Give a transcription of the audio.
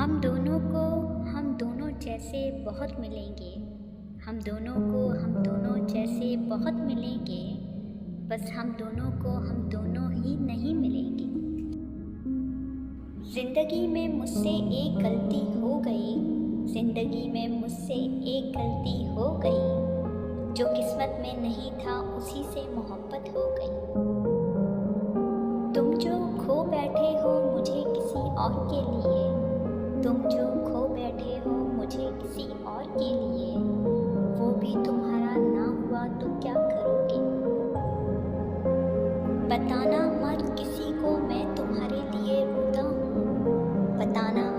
हम दोनों जैसे बहुत मिलेंगे। हम दोनों जैसे बहुत मिलेंगे। बस हम दोनों ही नहीं मिलेंगे। जिंदगी में मुझसे एक गलती हो गई। जिंदगी में मुझसे एक गलती हो गई। जो किस्मत में नहीं था उसी से मोहब्बत हो गई। तुम जो खो बैठे हो मुझे किसी और के लिए। तुम जो खो बैठे हो मुझे किसी और के लिए। वो भी तुम्हारा ना हुआ तो क्या करोगे? बताना मत किसी को मैं तुम्हारे लिए रोता हूँ। बताना